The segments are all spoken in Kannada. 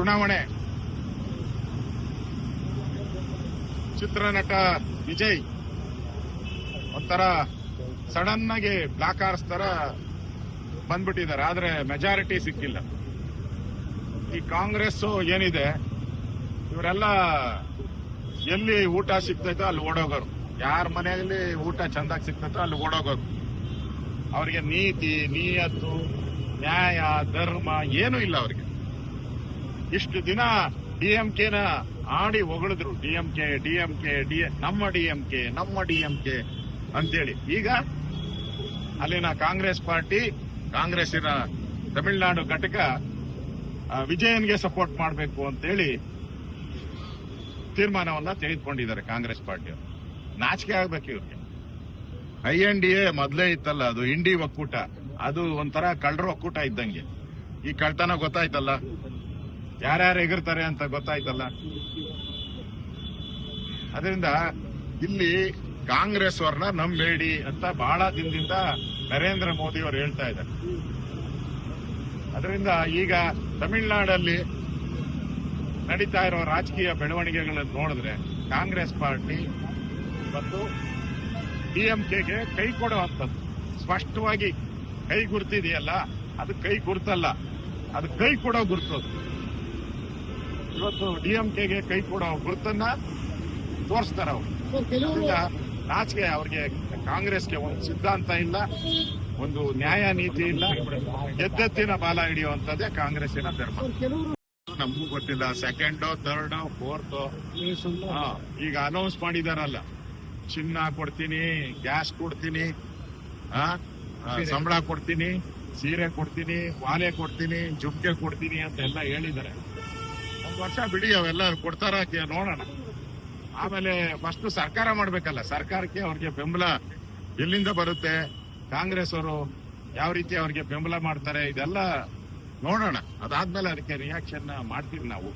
ಚುನಾವಣೆ ಚಿತ್ರನಟ ವಿಜಯ್ ಒಂಥರ ಸಡನ್ ಆಗಿ ಬ್ಲಾಕ್ ಆರ್ಸ್ ತರ ಬಂದ್ಬಿಟ್ಟಿದ್ದಾರೆ. ಆದ್ರೆ ಮೆಜಾರಿಟಿ ಸಿಕ್ಕಿಲ್ಲ. ಈ ಕಾಂಗ್ರೆಸ್ ಏನಿದೆ ಇವರೆಲ್ಲ ಎಲ್ಲಿ ಊಟ ಸಿಗ್ತೈತೋ ಅಲ್ಲಿ ಓಡೋಗೋರು, ಯಾರ ಮನೆಯಲ್ಲಿ ಊಟ ಚಂದಾಗಿ ಸಿಗ್ತೈತೋ ಅಲ್ಲಿ ಓಡೋಗೋರು. ಅವ್ರಿಗೆ ನೀತಿ, ನಿಯತ್ತು, ನ್ಯಾಯ, ಧರ್ಮ ಏನೂ ಇಲ್ಲ ಅವ್ರಿಗೆ. ಇಷ್ಟು ದಿನ ಡಿಎಂಕೆನ ಆಡಿ ಹೊಗಳಿದ್ರು, ಡಿಎಂಕೆ ನಮ್ಮ ಡಿಎಂಕೆ ಅಂತೇಳಿ. ಈಗ ಅಲ್ಲಿನ ಕಾಂಗ್ರೆಸ್ ಪಾರ್ಟಿ, ಕಾಂಗ್ರೆಸ್ಸಿನ ತಮಿಳುನಾಡು ಘಟಕ ವಿಜಯನ್ಗೆ ಸಪೋರ್ಟ್ ಮಾಡಬೇಕು ಅಂತೇಳಿ ತೀರ್ಮಾನವನ್ನ ತೆಗೆದುಕೊಂಡಿದ್ದಾರೆ ಕಾಂಗ್ರೆಸ್ ಪಾರ್ಟಿಯವರು. ನಾಚಿಕೆ ಆಗ್ಬೇಕು ಇವ್ರಿಗೆ. INDA ಮೊದಲೇ ಇತ್ತಲ್ಲ, ಅದು ಇಂಡಿ ಒಕ್ಕೂಟ, ಅದು ಒಂಥರ ಕಳ್ಳರ ಒಕ್ಕೂಟ ಇದ್ದಂಗೆ. ಈ ಕಳ್ತನ ಗೊತ್ತಾಯ್ತಲ್ಲ, ಯಾರ್ಯಾರು ಎಗರ್ತಾರೆ ಅಂತ ಗೊತ್ತಾಯ್ತಲ್ಲ. ಅದರಿಂದ ಇಲ್ಲಿ ಕಾಂಗ್ರೆಸ್ ಅವ್ರನ್ನ ನಂಬೇಡಿ ಅಂತ ಬಹಳ ದಿನದಿಂದ ನರೇಂದ್ರ ಮೋದಿ ಅವರು ಹೇಳ್ತಾ ಇದ್ದಾರೆ. ಅದರಿಂದ ಈಗ ತಮಿಳುನಾಡಲ್ಲಿ ನಡೀತಾ ಇರೋ ರಾಜಕೀಯ ಬೆಳವಣಿಗೆಗಳನ್ನು ನೋಡಿದ್ರೆ ಕಾಂಗ್ರೆಸ್ ಪಾರ್ಟಿ ಮತ್ತು ಡಿಎಂಕೆಗೆ ಕೈ ಕೊಡುವಂಥದ್ದು ಸ್ಪಷ್ಟವಾಗಿ ಕೈ ಗುರುತಿದೆಯಲ್ಲ, ಅದು ಕೈ ಗುರುತಲ್ಲ, ಅದು ಕೈ ಕೊಡೋ ಗುರುತು. ಇವತ್ತು ಡಿಎಂಕೆಗೆ ಕೈ ಕೊಡೋ ಗುರುತನ್ನ ತೋರಿಸ್ತಾರ ಅವರು. ನಾಚಿಕೆ ಅವ್ರಿಗೆ. ಕಾಂಗ್ರೆಸ್ಗೆ ಒಂದು ಸಿದ್ಧಾಂತ ಇಲ್ಲ, ಒಂದು ನ್ಯಾಯ ನೀತಿ ಇಲ್ಲ, ಎದ್ದೆತ್ತಿನ ಬಾಲ ಹಿಡಿಯುವಂತದ್ದೇ ಕಾಂಗ್ರೆಸ್ಸಿನ ಧರ್ಮ. ನಮಗೂ ಗೊತ್ತಿಲ್ಲ, ಸೆಕೆಂಡೋ, ಥರ್ಡೋ, ಫೋರ್ತೋ ಈಗ ಅನೌನ್ಸ್ ಮಾಡಿದಾರಲ್ಲ, ಚಿನ್ನ ಕೊಡ್ತೀನಿ, ಗ್ಯಾಸ್ ಕೊಡ್ತೀನಿ, ಸಂಬಳ ಕೊಡ್ತೀನಿ, ಸೀರೆ ಕೊಡ್ತೀನಿ, ವಾಲೆ ಕೊಡ್ತೀನಿ, ಜುಮ್ಕೆ ಕೊಡ್ತೀನಿ ಅಂತೆಲ್ಲ ಹೇಳಿದ್ದಾರೆ. ಒಂದು ವರ್ಷ ಬಿಡಿ, ಅವೆಲ್ಲ ಕೊಡ್ತಾರ ನೋಡೋಣ. ಆಮೇಲೆ ಫಸ್ಟ್ ಸರ್ಕಾರ ಮಾಡ್ಬೇಕಲ್ಲ, ಸರ್ಕಾರಕ್ಕೆ ಅವ್ರಿಗೆ ಬೆಂಬಲ ಎಲ್ಲಿಂದ ಬರುತ್ತೆ, ಕಾಂಗ್ರೆಸ್ ಅವರು ಯಾವ ರೀತಿ ಅವ್ರಿಗೆ ಬೆಂಬಲ ಮಾಡ್ತಾರೆ, ಇದೆಲ್ಲ ನೋಡೋಣ. ಅದಾದ್ಮೇಲೆ ಅದಕ್ಕೆ ರಿಯಾಕ್ಷನ್ ಮಾಡ್ತೀವಿ ನಾವು.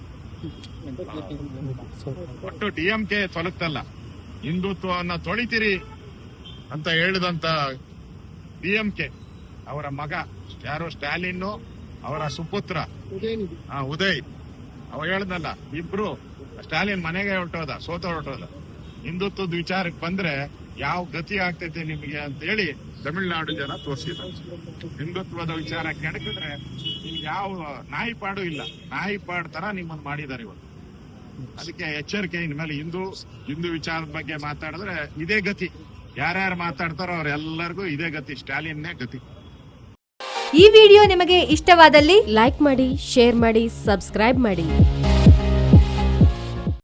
ಒಟ್ಟು ಡಿಎಂಕೆ ತೊಲಗ್ತಲ್ಲ, ಹಿಂದುತ್ವವನ್ನ ತೊಳಿತೀರಿ ಅಂತ ಹೇಳಿದಂತ ಡಿಎಂಕೆ ಅವರ ಮಗ ಯಾರು ಸ್ಟಾಲಿನ್, ಅವರ ಸುಪುತ್ರ ಉದಯ್, ಅವ ಹೇಳ್ದಲ್ಲ, ಇಬ್ರು ಸ್ಟಾಲಿನ್ ಮನೆಗೆ ಹೊರಟೋದ. ಹಿಂದುತ್ವದ ವಿಚಾರಕ್ಕೆ ಬಂದ್ರೆ ಯಾವ ಗತಿ ಆಗ್ತೈತೆ ನಿಮಗೆ ಅಂತ ಹೇಳಿ ತಮಿಳುನಾಡು ಜನ ತೋರಿಸಿದ್ರು. ಹಿಂದುತ್ವದ ವಿಚಾರ ಕೆಣಕಿದ್ರೆ ನಿಮ್ಗೆ ಯಾವ ನಾಯಿಪಾಡು ಇಲ್ಲ, ನಾಯಿಪಾಡ್ ತರ ನಿಮ್ಮನ್ನು ಮಾಡಿದ್ದಾರೆ ಇವತ್ತು. ಅದಕ್ಕೆ ಎಚ್ಚರಿಕೆ. ಇನ್ಮೇಲೆ ಹಿಂದೂ ವಿಚಾರದ ಬಗ್ಗೆ ಮಾತಾಡಿದ್ರೆ ಇದೇ ಗತಿ. ಯಾರ್ಯಾರು ಮಾತಾಡ್ತಾರೋ ಅವ್ರೆಲ್ಲರಿಗೂ ಇದೇ ಗತಿ, ಸ್ಟಾಲಿನ್ನೇ ಗತಿ. ಈ ವಿಡಿಯೋ ನಿಮಗೆ ಇಷ್ಟವಾದಲ್ಲಿ ಲೈಕ್ ಮಾಡಿ, ಶೇರ್ ಮಾಡಿ, ಸಬ್ಸ್ಕ್ರೈಬ್ ಮಾಡಿ.